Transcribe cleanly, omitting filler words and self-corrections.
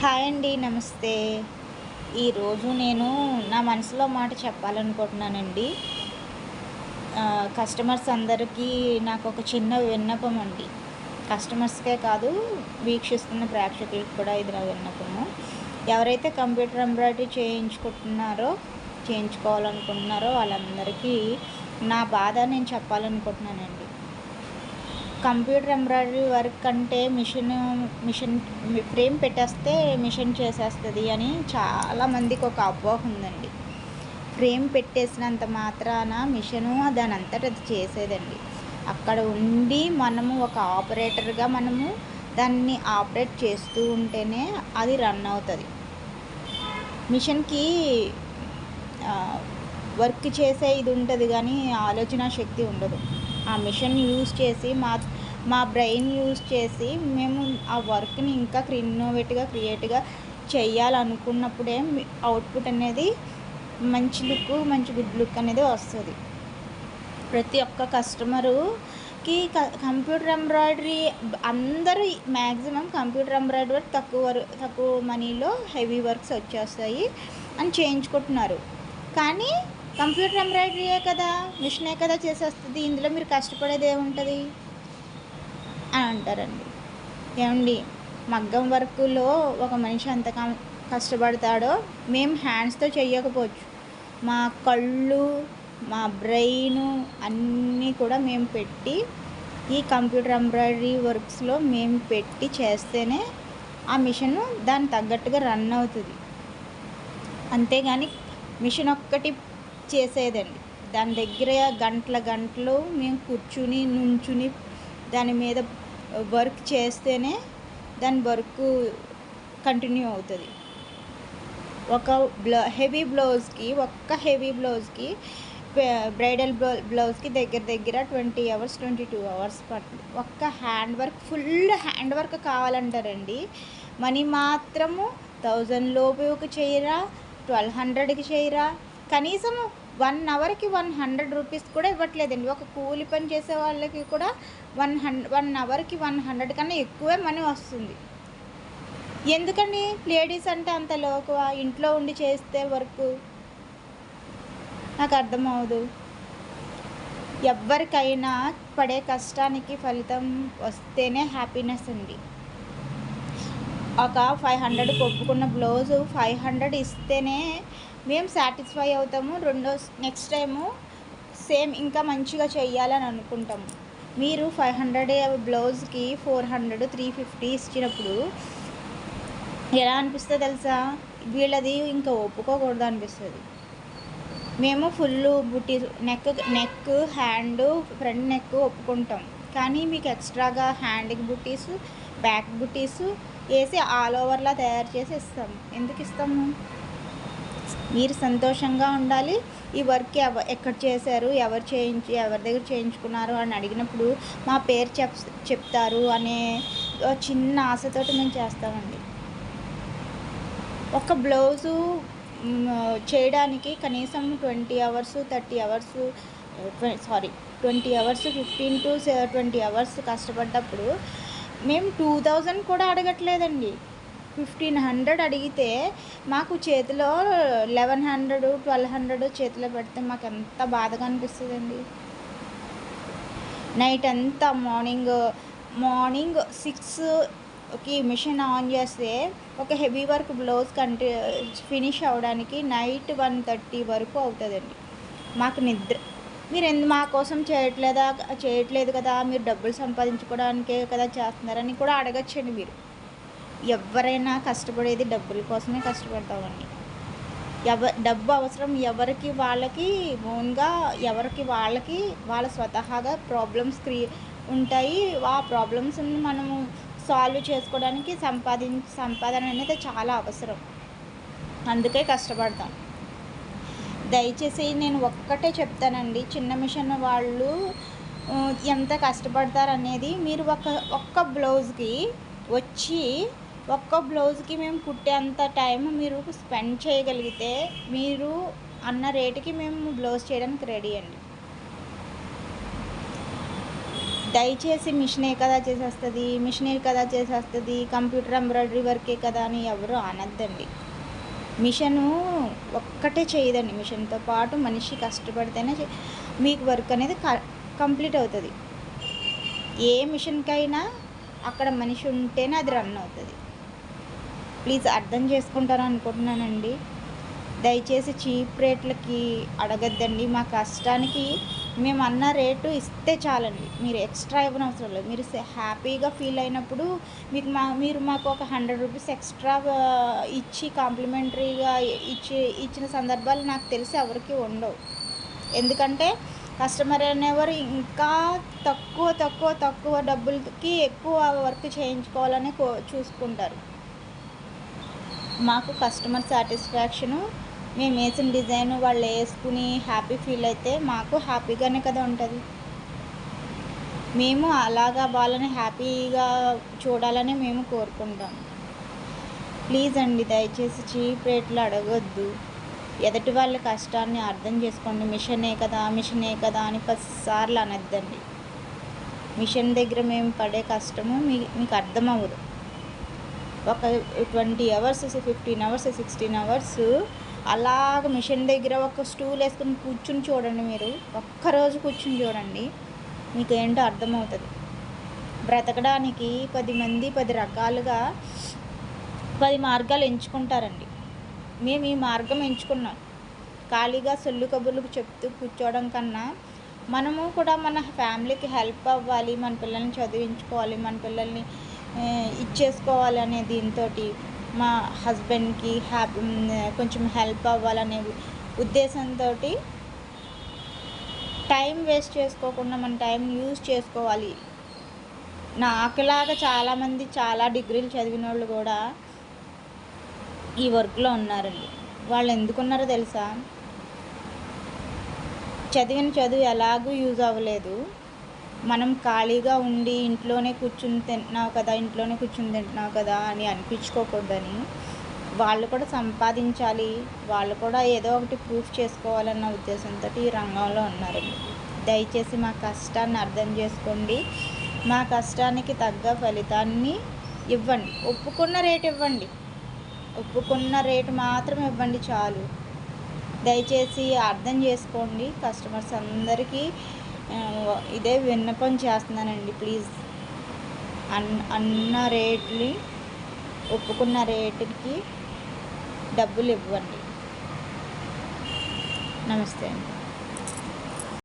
Hi అండి. నమస్తే. ఈరోజు నేను నా మనసులో మాట చెప్పాలనుకుంటున్నానండి. కస్టమర్స్ అందరికీ నాకొక చిన్న విన్నపం అండి. కస్టమర్స్‌కే కాదు, వీక్షిస్తున్న ప్రేక్షకులకు కూడా ఇది నా విన్నపము. ఎవరైతే కంప్యూటర్ ఎంబ్రాయిడరీ చేయించుకోవాలనుకుంటున్నారో వాళ్ళందరికీ నా బాధ నేను చెప్పాలనుకుంటున్నానండి. కంప్యూటర్ ఎంబ్రాయిడరీ వర్క్ అంటే మిషన్ ఫ్రేమ్ పెట్టేస్తే మిషన్ చేసేస్తుంది అని చాలామందికి ఒక అపోహ ఉందండి. ఫ్రేమ్ పెట్టేసినంత మాత్రాన మిషను దాని అంతట అది చేసేదండి. అక్కడ ఉండి మనము ఒక ఆపరేటర్గా దాన్ని ఆపరేట్ చేస్తూ ఉంటేనే అది రన్ అవుతుంది. మిషన్కి వర్క్ చేసే ఇది ఉంటుంది కానీ ఆలోచన శక్తి ఉండదు. ఆ మిషన్ యూజ్ చేసి మా బ్రెయిన్ యూజ్ చేసి మేము ఆ వర్క్ని ఇంకా ఇన్నోవేటివ్గా క్రియేటివ్గా చేయాలనుకున్నప్పుడే అవుట్పుట్ అనేది మంచి గుడ్ లుక్ అనేది వస్తుంది. ప్రతి ఒక్క కస్టమరుకి కంప్యూటర్ ఎంబ్రాయిడరీ అందరూ మ్యాక్సిమం కంప్యూటర్ ఎంబ్రాయిడరీ వర్క్ తక్కువ మనీలో హెవీ వర్క్స్ వచ్చేస్తాయి అని చేయించుకుంటున్నారు. కానీ కంప్యూటర్ ఎంబ్రాయిడరీయే కదా, మిషనే కదా చేసేస్తుంది, ఇందులో మీరు కష్టపడేది ఏముంటుంది అని అంటారండి. ఏమండి, మగ్గం వర్కులో ఒక మనిషి ఎంత కష్టపడతాడో మేము హ్యాండ్స్తో చెయ్యకపోవచ్చు, మా కళ్ళు, మా బ్రెయిన్ అన్నీ కూడా మేము పెట్టి ఈ కంప్యూటర్ ఎంబ్రాయిడరీ వర్క్స్లో మేము పెట్టి చేస్తేనే ఆ మిషను దానికి తగ్గట్టుగా రన్ అవుతుంది. అంతేగాని మిషన్ ఒక్కటి చేసేదండి. దాని దగ్గర గంటలు మేము నుంచుని దాని మీద వర్క్ చేస్తేనే దాని వర్క్ కంటిన్యూ అవుతుంది. ఒక్క హెవీ బ్లౌజ్కి బ్రైడల్ బ్లౌజ్కి దగ్గర 20 hours 22 hours పడుతుంది. ఒక్క ఫుల్ హ్యాండ్ వర్క్ కావాలంటారండి. మనీ మాత్రము 1000 లోపుకి చేయరా, 1200కి చేయరా, కనీసం 1 hourకి 100 రూపీస్ కూడా ఇవ్వట్లేదండి. ఒక కూలి పని చేసే వాళ్ళకి కూడా 1 hourకి 100 కన్నా ఎక్కువే మనీ వస్తుంది. ఎందుకండి లేడీస్ అంటే అంత లోకువ? ఇంట్లో ఉండి చేస్తే వర్క్ నాకు అర్థమవదు. ఎవరికైనా పడే కష్టానికి ఫలితం వస్తేనే హ్యాపీనెస్ అండి. ఒక 500 ఒప్పుకున్న బ్లౌజు 500 ఇస్తేనే మేము సాటిస్ఫై అవుతాము. నెక్స్ట్ టైము సేమ్ ఇంకా మంచిగా చెయ్యాలని అనుకుంటాము. మీరు 500 బ్లౌజ్కి 400 350 ఇచ్చినప్పుడు ఎలా అనిపిస్తుంది తెలుసా? వీళ్ళది ఇంకా ఒప్పుకోకూడదు అనిపిస్తుంది. మేము ఫుల్ బుట్టి నెక్ హ్యాండ్ ఫ్రంట్ నెక్ ఒప్పుకుంటాం, కానీ మీకు ఎక్స్ట్రాగా హ్యాండ్కి బుట్టీసు, బ్యాక్ బుట్టీసు వేసి ఆల్ ఓవర్లా తయారు చేసి ఇస్తాము. ఎందుకు ఇస్తాము? మీరు సంతోషంగా ఉండాలి. ఈ వర్క్ ఎక్కడ చేశారు, ఎవరి దగ్గర చేయించుకున్నారు అని అడిగినప్పుడు మా పేరు చెప్తారు అనే చిన్న ఆశతోటి మేము చేస్తామండి. ఒక బ్లౌజు చేయడానికి కనీసం 20 hours 30 hours 20 hours 15 to 20 hours కష్టపడ్డప్పుడు మేము 2000 కూడా అడగట్లేదండి. 1500 అడిగితే మాకు చేతిలో 1100 1200 చేతిలో పెడితే మాకు ఎంత బాధగా అనిపిస్తుందండి. నైట్ అంతా మార్నింగ్ 6కి మిషన్ ఆన్ చేస్తే ఒక హెవీ వర్క్ బ్లౌజ్ ఫినిష్ అవ్వడానికి నైట్ 1:30 వరకు అవుతుందండి. మాకు నిద్ర. మీరు మా కోసం చేయట్లేదు కదా, మీరు డబ్బులు సంపాదించుకోవడానికే కదా చేస్తున్నారని కూడా అడగచ్చండి. మీరు ఎవరైనా కష్టపడేది డబ్బుల కోసమే కష్టపడతామండి. డబ్బు అవసరం ఎవరికి వాళ్ళకి వాళ్ళ స్వతహాగా ప్రాబ్లమ్స్ ఉంటాయి. ఆ ప్రాబ్లమ్స్ని మనము సాల్వ్ చేసుకోవడానికి సంపాదన అనేది చాలా అవసరం. అందుకే కష్టపడతాం. దయచేసి నేను ఒక్కటే చెప్తానండి, చిన్న మిషన్ వాళ్ళు ఎంత కష్టపడతారనేది మీరు ఒక్క బ్లౌజ్కి మేము కుట్టేంత టైం మీరు స్పెండ్ చేయగలిగితే మీరు అన్న రేటుకి మేము బ్లౌజ్ చేయడానికి రెడీ అండి. దయచేసి మిషనే కదా చేసేస్తుంది, మిషనే కదా చేసేస్తుంది, కంప్యూటర్ ఎంబ్రాయిడరీ వర్కే కదా అని ఎవరు అనద్దండి. మిషను ఒక్కటే చేయదండి. మిషన్తో పాటు మనిషి కష్టపడితేనే మీకు వర్క్ అనేది కంప్లీట్ అవుతుంది. ఏ మిషన్కైనా అక్కడ మనిషి ఉంటేనే అది రన్ అవుతుంది. ప్లీజ్ అర్థం చేసుకుంటారని అనుకుంటున్నానండి. దయచేసి చీప్ రేట్లకి అడగద్దండి. మా కష్టానికి మేము అన్న రేటు ఇస్తే చాలండి. మీరు ఎక్స్ట్రా ఇవ్వనవసరం లేదు. మీరు హ్యాపీగా ఫీల్ అయినప్పుడు మీరు మాకు ఒక 100 రూపీస్ ఎక్స్ట్రా ఇచ్చి కాంప్లిమెంటరీగా ఇచ్చిన సందర్భాలు నాకు తెలిసి ఎవరికి ఉండవు. ఎందుకంటే కస్టమర్ అనేవారు ఇంకా తక్కువ డబ్బులకి ఎక్కువ వర్క్ చేయించుకోవాలని చూసుకుంటారు. మాకు కస్టమర్ సాటిస్ఫాక్షను, మేము వేసిన డిజైన్ వాళ్ళు వేసుకుని హ్యాపీ ఫీల్ అయితే మాకు హ్యాపీగానే కదా ఉంటుంది. మేము అలాగా వాళ్ళని హ్యాపీగా చూడాలని మేము కోరుకుంటాం. ప్లీజ్ అండి, దయచేసి చీప్ రేట్లు అడగొద్దు. ఎదుటి వాళ్ళ కష్టాన్ని అర్థం చేసుకోండి. మిషనే కదా అని 10 సార్లు అనద్దండి. మిషన్ దగ్గర మేము పడే కష్టము మీకు అర్థమవ్వదు. ఒక 20 అవర్స్, 15 అవర్స్, 16 అవర్స్ అలాగ మిషన్ దగ్గర ఒక స్టూల్ వేసుకుని కూర్చుని చూడండి. మీరు ఒక్కరోజు కూర్చుని చూడండి, మీకు ఏంటో అర్థమవుతుంది. బ్రతకడానికి 10 మంది 10 రకాలుగా 10 మార్గాలు ఎంచుకుంటారండి. మేము ఈ మార్గం ఎంచుకున్నాం. ఖాళీగా సొల్లు కబుర్లు చెప్తూ కూర్చోవడం కన్నా మనము కూడా మన ఫ్యామిలీకి హెల్ప్ అవ్వాలి, మన పిల్లల్ని చదివించుకోవాలి, మన పిల్లల్ని ఇచ్చేసుకోవాలి అనే దీంతో మా హస్బెండ్కి కొంచెం హెల్ప్ అవ్వాలనే ఉద్దేశంతో టైం వేస్ట్ చేసుకోకుండా మన టైం యూజ్ చేసుకోవాలి. నాకులాగా చాలామంది చాలా డిగ్రీలు చదివిన వాళ్ళు కూడా ఈ వర్క్లో ఉన్నారండి. వాళ్ళు ఎందుకున్నారో తెలుసా? చదువు ఎలాగూ యూజ్ అవ్వలేదు. మనం ఖాళీగా ఉండి ఇంట్లోనే కూర్చుని తింటున్నావు కదా అని అనిపించుకోకూడదని వాళ్ళు కూడా సంపాదించాలి, వాళ్ళు కూడా ఏదో ఒకటి ప్రూఫ్ చేసుకోవాలన్న ఉద్దేశంతో ఈ రంగంలో ఉన్నారండి. దయచేసి మా కష్టాన్ని అర్థం చేసుకోండి. మా కష్టానికి తగ్గ ఫలితాన్ని ఇవ్వండి. ఒప్పుకున్న రేటు మాత్రం ఇవ్వండి చాలు. దయచేసి అర్థం చేసుకోండి. కస్టమర్స్ అందరికీ ఇదే విన్నపం చేస్తున్నానండి. ప్లీజ్ ఒప్పుకున్న రేటుకి డబ్బులు ఇవ్వండి. నమస్తే అండి.